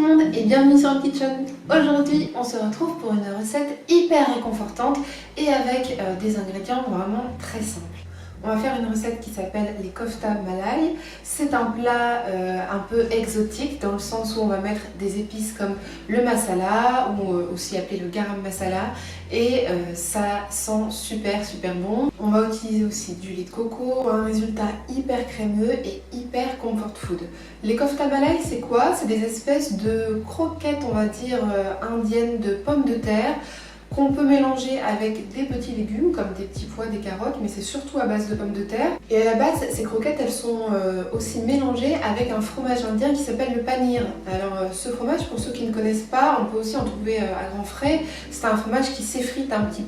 monde et bienvenue sur Kitchen. Aujourd'hui on se retrouve pour une recette hyper réconfortante et avec des ingrédients vraiment très simples. On va faire une recette qui s'appelle les kofta malai. C'est un plat un peu exotique dans le sens où on va mettre des épices comme le masala ou aussi appelé le garam masala et ça sent super bon. On va utiliser aussi du lait de coco pour un résultat hyper crémeux et hyper comfort food. Les kofta malai c'est quoi? C'est des espèces de croquettes on va dire indiennes de pommes de terre qu'on peut mélanger avec des petits légumes comme des petits pois, des carottes, mais c'est surtout à base de pommes de terre. Et à la base, ces croquettes, elles sont aussi mélangées avec un fromage indien qui s'appelle le paneer. Alors ce fromage, pour ceux qui ne connaissent pas, on peut aussi en trouver à grands frais. C'est un fromage qui s'effrite un petit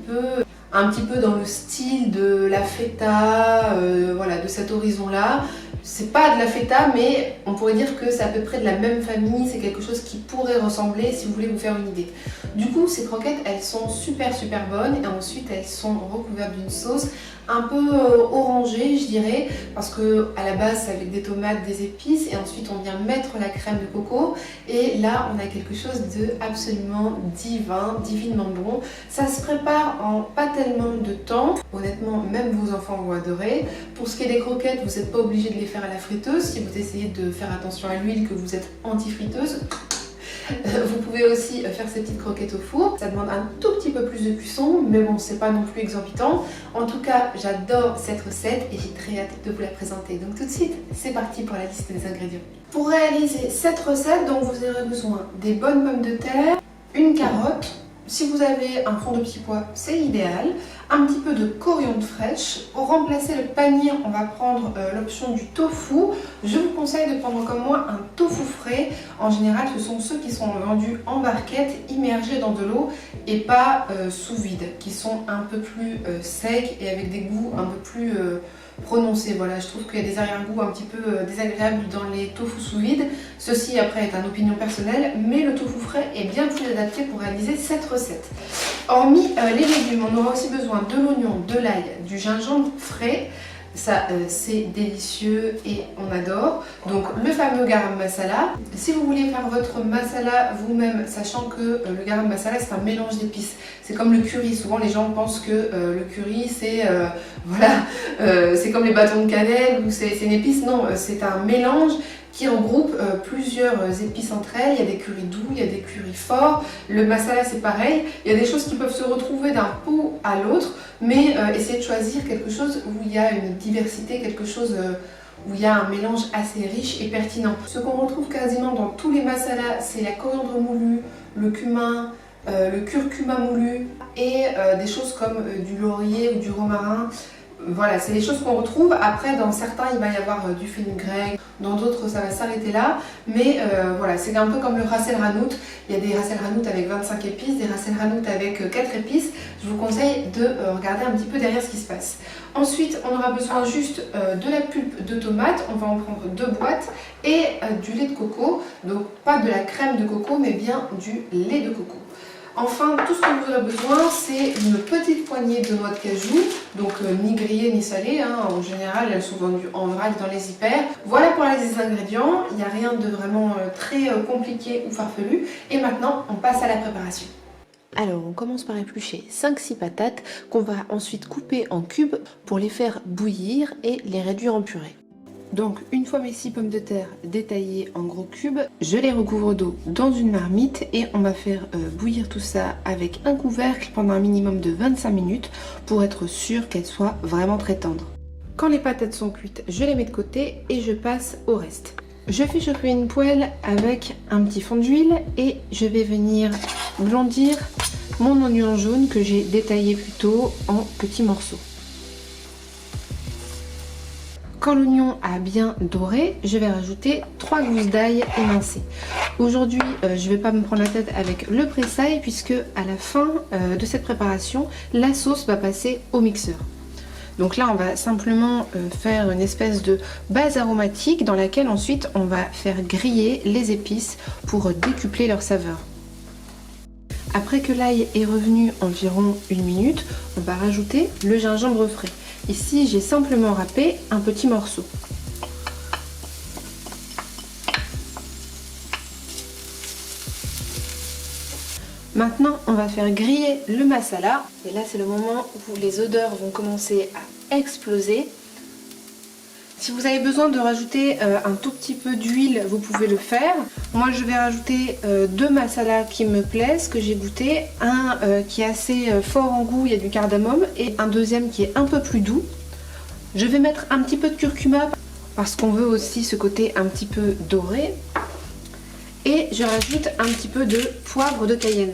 peu dans le style de la feta, voilà, de cet horizon-là. C'est pas de la feta, mais on pourrait dire que c'est à peu près de la même famille, c'est quelque chose qui pourrait ressembler si vous voulez vous faire une idée. Du coup, ces croquettes, elles sont super bonnes et ensuite elles sont recouvertes d'une sauce un peu orangée, je dirais, parce que à la base c'est avec des tomates, des épices et ensuite on vient mettre la crème de coco et là on a quelque chose de absolument divin, divinement bon. Ça se prépare en pas tellement de temps, honnêtement même vos enfants vont adorer. Pour ce qui est des croquettes, vous n'êtes pas obligé de les faire à la friteuse si vous essayez de faire attention à l'huile, que vous êtes anti-friteuse. Vous pouvez aussi faire ces petites croquettes au four. Ça demande un tout petit peu plus de cuisson, mais bon, c'est pas non plus exorbitant. En tout cas, j'adore cette recette et j'ai très hâte de vous la présenter. Donc tout de suite, c'est parti pour la liste des ingrédients. Pour réaliser cette recette, donc vous aurez besoin des bonnes pommes de terre, une carotte. Si vous avez un fond de petits pois, c'est idéal. Un petit peu de coriandre fraîche. Pour remplacer le paneer, on va prendre l'option du tofu. Je vous conseille de prendre comme moi un tofu frais. En général, ce sont ceux qui sont vendus en barquette, immergés dans de l'eau et pas sous vide, qui sont un peu plus secs et avec des goûts un peu plus prononcés. Voilà, je trouve qu'il y a des arrière-goûts un petit peu désagréables dans les tofu sous vide. Ceci après est une opinion personnelle, mais le tofu frais est bien plus adapté pour réaliser cette recette. Hormis les légumes, on aura aussi besoin de l'oignon, de l'ail, du gingembre frais. Ça c'est délicieux et on adore. Donc le fameux garam masala. Si vous voulez faire votre masala vous-même, sachant que le garam masala c'est un mélange d'épices. C'est comme le curry. Souvent les gens pensent que le curry c'est voilà, c'est comme les bâtons de cannelle ou c'est une épice. Non, c'est un mélange qui regroupe plusieurs épices entre elles. Il y a des currys doux, il y a des currys forts. Le masala c'est pareil. Il y a des choses qui peuvent se retrouver d'un pot à l'autre, mais essayez de choisir quelque chose où il y a une diversité, quelque chose où il y a un mélange assez riche et pertinent. Ce qu'on retrouve quasiment dans tous les masalas, c'est la coriandre moulue, le cumin, le curcuma moulu et des choses comme du laurier ou du romarin. Voilà, c'est les choses qu'on retrouve. Après, dans certains, il va y avoir du fenugrec, dans d'autres, ça va s'arrêter là. Mais voilà, c'est un peu comme le ras el hanout. Il y a des ras el hanout avec 25 épices, des ras el hanout avec 4 épices. Je vous conseille de regarder un petit peu derrière ce qui se passe. Ensuite, on aura besoin juste de la pulpe de tomate. On va en prendre 2 boîtes et du lait de coco. Donc, pas de la crème de coco, mais bien du lait de coco. Enfin, tout ce que vous aurez besoin, c'est une petite poignée de noix de cajou, donc ni grillées ni salées, hein. En général elles sont vendues en vrac dans les hyper. Voilà pour les ingrédients, il n'y a rien de vraiment très compliqué ou farfelu. Et maintenant, on passe à la préparation. Alors on commence par éplucher 5-6 patates qu'on va ensuite couper en cubes pour les faire bouillir et les réduire en purée. Donc une fois mes 6 pommes de terre détaillées en gros cubes, je les recouvre d'eau dans une marmite et on va faire bouillir tout ça avec un couvercle pendant un minimum de 25 minutes pour être sûr qu'elles soient vraiment très tendres. Quand les patates sont cuites, je les mets de côté et je passe au reste. Je fais chauffer une poêle avec un petit fond d'huile et je vais venir blondir mon oignon jaune que j'ai détaillé plus tôt en petits morceaux. Quand l'oignon a bien doré, je vais rajouter 3 gousses d'ail émincées. Aujourd'hui, je ne vais pas me prendre la tête avec le pressail puisque à la fin de cette préparation, la sauce va passer au mixeur. Donc là, on va simplement faire une espèce de base aromatique dans laquelle ensuite on va faire griller les épices pour décupler leur saveur. Après que l'ail est revenu environ 1 minute, on va rajouter le gingembre frais. Ici, j'ai simplement râpé un petit morceau. Maintenant, on va faire griller le masala. Et là, c'est le moment où les odeurs vont commencer à exploser. Si vous avez besoin de rajouter un tout petit peu d'huile, vous pouvez le faire. Moi, je vais rajouter 2 masalas qui me plaisent, que j'ai goûté. Un qui est assez fort en goût, il y a du cardamome, et un deuxième qui est un peu plus doux. Je vais mettre un petit peu de curcuma parce qu'on veut aussi ce côté un petit peu doré. Et je rajoute un petit peu de poivre de Cayenne.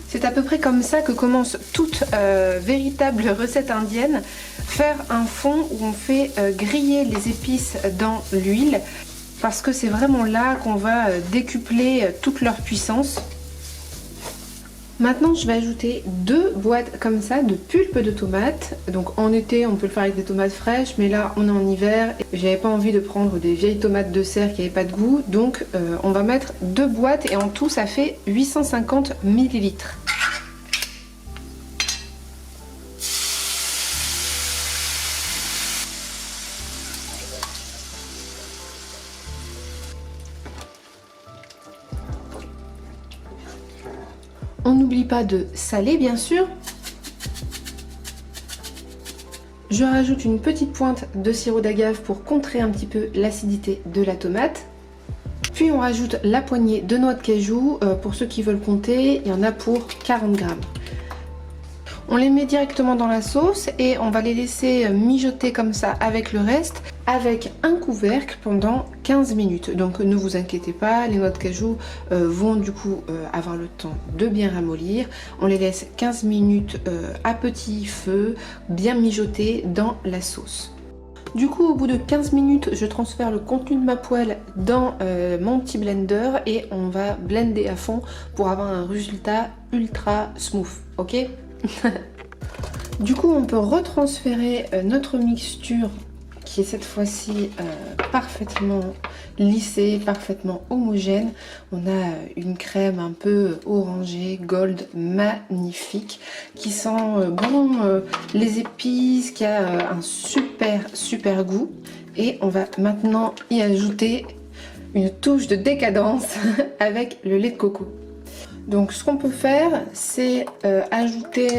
C'est à peu près comme ça que commence toute véritable recette indienne. Faire un fond où on fait griller les épices dans l'huile, parce que c'est vraiment là qu'on va décupler toute leur puissance. Maintenant, je vais ajouter 2 boîtes comme ça de pulpe de tomates. Donc en été, on peut le faire avec des tomates fraîches, mais là, on est en hiver. J'avais pas envie de prendre des vieilles tomates de serre qui n'avaient pas de goût. Donc on va mettre 2 boîtes et en tout, ça fait 850 ml. On n'oublie pas de saler bien sûr. Je rajoute une petite pointe de sirop d'agave pour contrer un petit peu l'acidité de la tomate. Puis on rajoute la poignée de noix de cajou. Pour ceux qui veulent compter, il y en a pour 40 grammes. On les met directement dans la sauce et on va les laisser mijoter comme ça avec le reste, avec un couvercle pendant 15 minutes. Donc ne vous inquiétez pas, les noix de cajou vont du coup avoir le temps de bien ramollir. On les laisse 15 minutes à petit feu, bien mijoter dans la sauce. Du coup, au bout de 15 minutes, je transfère le contenu de ma poêle dans mon petit blender et on va blender à fond pour avoir un résultat ultra smooth, ok? Du coup, on peut retransférer notre mixture qui est cette fois-ci parfaitement lissée, parfaitement homogène. On a une crème un peu orangée, gold, magnifique, qui sent bon les épices, qui a un super goût. Et on va maintenant y ajouter une touche de décadence avec le lait de coco. Donc ce qu'on peut faire, c'est ajouter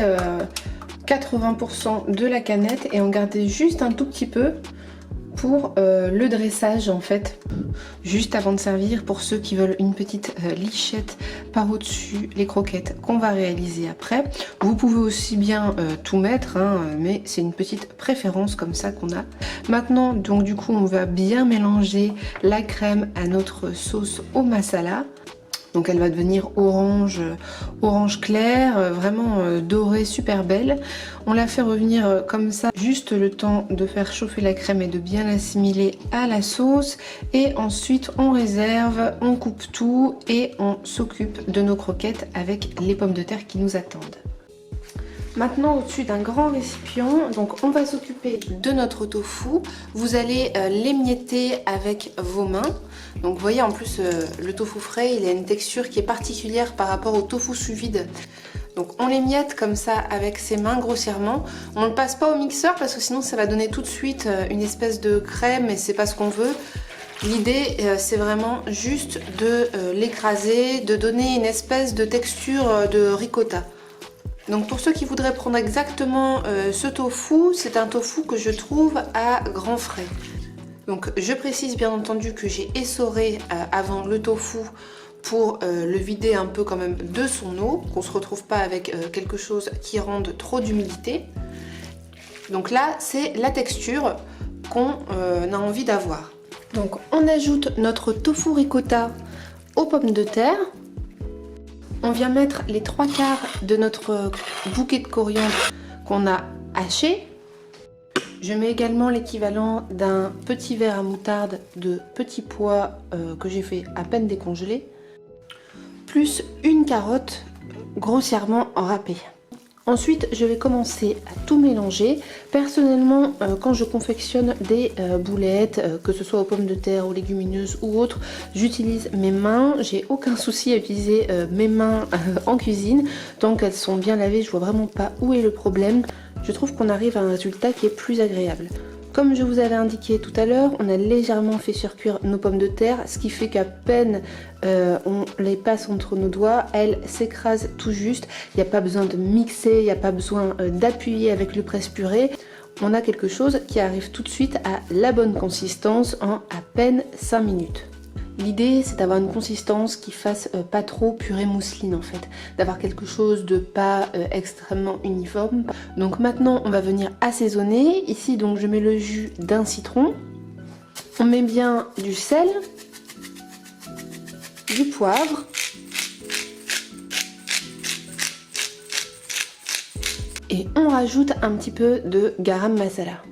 80% de la canette et en garder juste un tout petit peu pour le dressage en fait, juste avant de servir, pour ceux qui veulent une petite lichette par au-dessus les croquettes qu'on va réaliser après. Vous pouvez aussi bien tout mettre, hein, mais c'est une petite préférence comme ça qu'on a. Maintenant, donc du coup, on va bien mélanger la crème à notre sauce au masala. Donc elle va devenir orange clair, vraiment dorée, super belle. On la fait revenir comme ça, juste le temps de faire chauffer la crème et de bien l'assimiler à la sauce. Et ensuite on réserve, on coupe tout et on s'occupe de nos croquettes avec les pommes de terre qui nous attendent. Maintenant, au-dessus d'un grand récipient, donc on va s'occuper de notre tofu. Vous allez l'émietter avec vos mains. Donc vous voyez, en plus le tofu frais, il a une texture qui est particulière par rapport au tofu sous vide. Donc on l'émiette comme ça avec ses mains grossièrement. On ne le passe pas au mixeur parce que sinon ça va donner tout de suite une espèce de crème et c'est pas ce qu'on veut. L'idée c'est vraiment juste de l'écraser, de donner une espèce de texture de ricotta. Donc pour ceux qui voudraient prendre exactement ce tofu, c'est un tofu que je trouve à grands frais. Donc je précise bien entendu que j'ai essoré avant le tofu pour le vider un peu quand même de son eau, qu'on ne se retrouve pas avec quelque chose qui rende trop d'humidité. Donc là c'est la texture qu'on a envie d'avoir. Donc on ajoute notre tofu ricotta aux pommes de terre. On vient mettre les 3/4 de notre bouquet de coriandre qu'on a haché. Je mets également l'équivalent d'un petit verre à moutarde de petits pois que j'ai fait à peine décongeler. Plus une carotte grossièrement râpée. Ensuite, je vais commencer à tout mélanger. Personnellement, quand je confectionne des boulettes, que ce soit aux pommes de terre, aux légumineuses ou autres, j'utilise mes mains. J'ai aucun souci à utiliser mes mains en cuisine. Tant qu'elles sont bien lavées, je vois vraiment pas où est le problème. Je trouve qu'on arrive à un résultat qui est plus agréable. Comme je vous avais indiqué tout à l'heure, on a légèrement fait surcuire nos pommes de terre, ce qui fait qu'à peine on les passe entre nos doigts, elles s'écrasent tout juste. Il n'y a pas besoin de mixer, il n'y a pas besoin d'appuyer avec le presse-purée. On a quelque chose qui arrive tout de suite à la bonne consistance en à peine 5 minutes. L'idée, c'est d'avoir une consistance qui fasse pas trop purée mousseline en fait, d'avoir quelque chose de pas extrêmement uniforme. Donc maintenant, on va venir assaisonner. Ici, donc, je mets le jus d'un citron. On met bien du sel, du poivre, et on rajoute un petit peu de garam masala.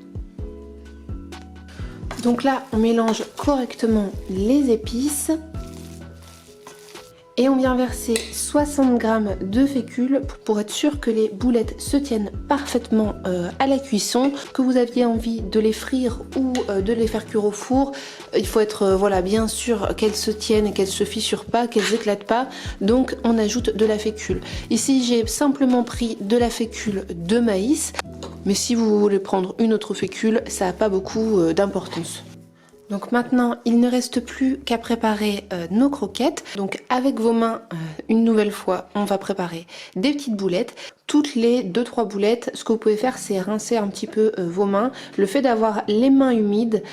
Donc là, on mélange correctement les épices et on vient verser 60 g de fécule pour être sûr que les boulettes se tiennent parfaitement à la cuisson. Que vous aviez envie de les frire ou de les faire cuire au four, il faut être voilà, bien sûr qu'elles se tiennent et qu'elles se fissurent pas, qu'elles éclatent pas. Donc on ajoute de la fécule. Ici, j'ai simplement pris de la fécule de maïs. Mais si vous voulez prendre une autre fécule, ça n'a pas beaucoup d'importance. Donc maintenant, il ne reste plus qu'à préparer nos croquettes. Donc avec vos mains, une nouvelle fois, on va préparer des petites boulettes. Toutes les 2-3 boulettes, ce que vous pouvez faire, c'est rincer un petit peu vos mains. Le fait d'avoir les mains humides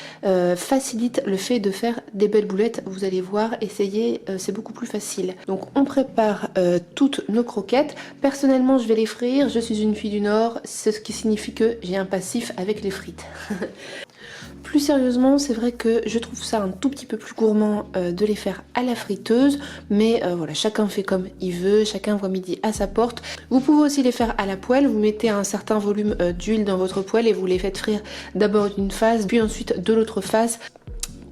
facilite le fait de faire des belles boulettes. Vous allez voir, essayez, c'est beaucoup plus facile. Donc on prépare toutes nos croquettes. Personnellement, je vais les frire. Je suis une fille du Nord, c'est ce qui signifie que j'ai un passif avec les frites. Plus sérieusement, c'est vrai que je trouve ça un tout petit peu plus gourmand de les faire à la friteuse, mais voilà, chacun fait comme il veut, chacun voit midi à sa porte. Vous pouvez aussi les faire à la poêle, vous mettez un certain volume d'huile dans votre poêle et vous les faites frire d'abord d'une face, puis ensuite de l'autre face,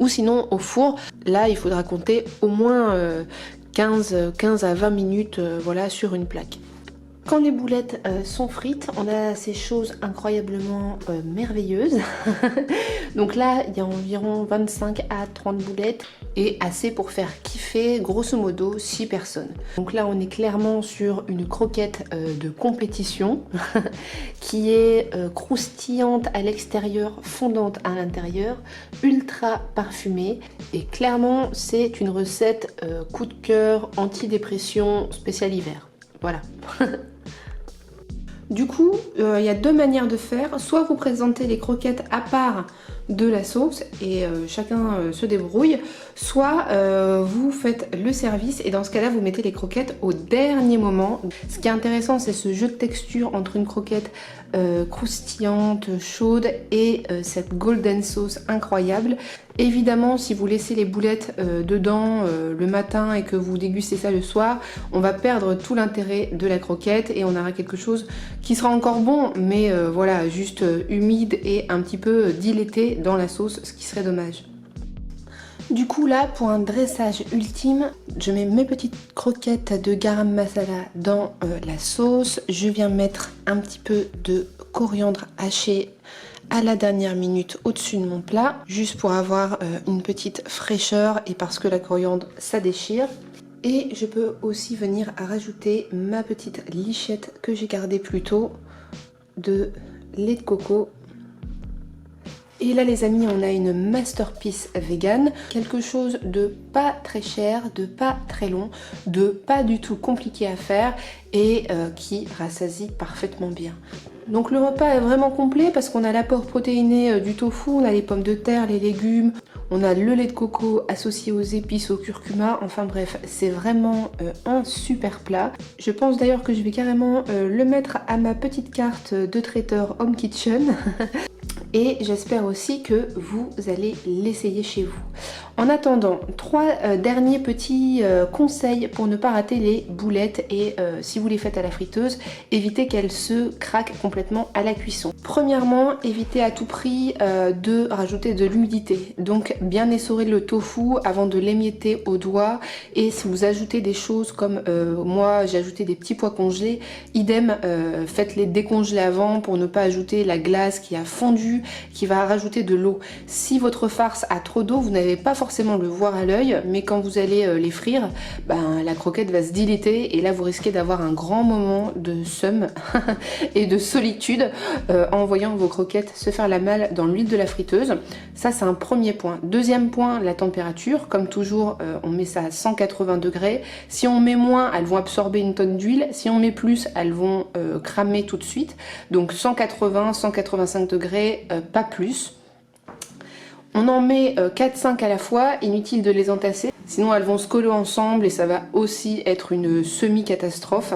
ou sinon au four. Là, il faudra compter au moins 15 à 20 minutes voilà, sur une plaque. Quand les boulettes sont frites, on a ces choses incroyablement merveilleuses. Donc là, il y a environ 25 à 30 boulettes et assez pour faire kiffer grosso modo 6 personnes. Donc là, on est clairement sur une croquette de compétition qui est croustillante à l'extérieur, fondante à l'intérieur, ultra parfumée. Et clairement, c'est une recette coup de cœur, antidépression, spécial hiver. Voilà. Du coup, il y a deux manières de faire. Soit vous présentez les croquettes à part de la sauce et chacun se débrouille, soit vous faites le service et dans ce cas-là, vous mettez les croquettes au dernier moment. Ce qui est intéressant, c'est ce jeu de texture entre une croquette croustillante, chaude et cette golden sauce incroyable. Évidemment, si vous laissez les boulettes dedans le matin et que vous dégustez ça le soir, on va perdre tout l'intérêt de la croquette et on aura quelque chose qui sera encore bon, mais voilà, juste humide et un petit peu dilaté dans la sauce, ce qui serait dommage. Du coup là, pour un dressage ultime, je mets mes petites croquettes de garam masala dans la sauce. Je viens mettre un petit peu de coriandre haché à la dernière minute au-dessus de mon plat, juste pour avoir une petite fraîcheur et parce que la coriandre ça déchire. Et je peux aussi venir rajouter ma petite lichette que j'ai gardée plus tôt de lait de coco. Et là les amis, on a une masterpiece vegan, quelque chose de pas très cher, de pas très long, de pas du tout compliqué à faire et qui rassasie parfaitement bien. Donc le repas est vraiment complet parce qu'on a l'apport protéiné du tofu, on a les pommes de terre, les légumes, on a le lait de coco associé aux épices, au curcuma, enfin bref, c'est vraiment un super plat. Je pense d'ailleurs que je vais carrément le mettre à ma petite carte de traiteur Home Kitchen. Et j'espère aussi que vous allez l'essayer chez vous. En attendant, 3 derniers petits conseils pour ne pas rater les boulettes et si vous les faites à la friteuse, évitez qu'elles se craquent complètement à la cuisson. Premièrement, évitez à tout prix de rajouter de l'humidité. Donc bien essorer le tofu avant de l'émietter au doigt. Et si vous ajoutez des choses comme moi j'ai ajouté des petits pois congelés, idem, faites-les décongeler avant pour ne pas ajouter la glace qui a fondu jus qui va rajouter de l'eau. Si votre farce a trop d'eau, vous n'allez pas forcément le voir à l'œil, mais quand vous allez les frire, la croquette va se dilater et là vous risquez d'avoir un grand moment de seum et de solitude en voyant vos croquettes se faire la malle dans l'huile de la friteuse. Ça c'est un premier point. Deuxième point, la température. Comme toujours, on met ça à 180 degrés. Si on met moins, elles vont absorber une tonne d'huile. Si on met plus, elles vont cramer tout de suite. Donc 180, 185 degrés, pas plus. On en met 4-5 à la fois, inutile de les entasser, sinon elles vont se coller ensemble et ça va aussi être une semi-catastrophe.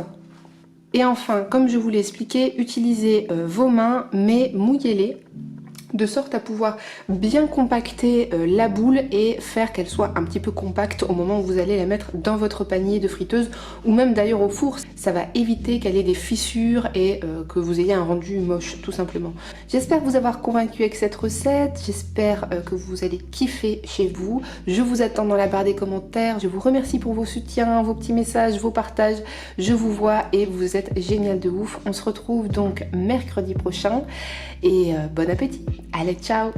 Et enfin, comme je vous l'ai expliqué, utilisez vos mains, mais mouillez-les, de sorte à pouvoir bien compacter la boule et faire qu'elle soit un petit peu compacte au moment où vous allez la mettre dans votre panier de friteuse ou même d'ailleurs au four. Ça va éviter qu'elle ait des fissures et que vous ayez un rendu moche tout simplement. J'espère vous avoir convaincu avec cette recette, j'espère que vous allez kiffer chez vous. Je vous attends dans la barre des commentaires, je vous remercie pour vos soutiens, vos petits messages, vos partages. Je vous vois et vous êtes génial de ouf. On se retrouve donc mercredi prochain et bon appétit. Allez, ciao!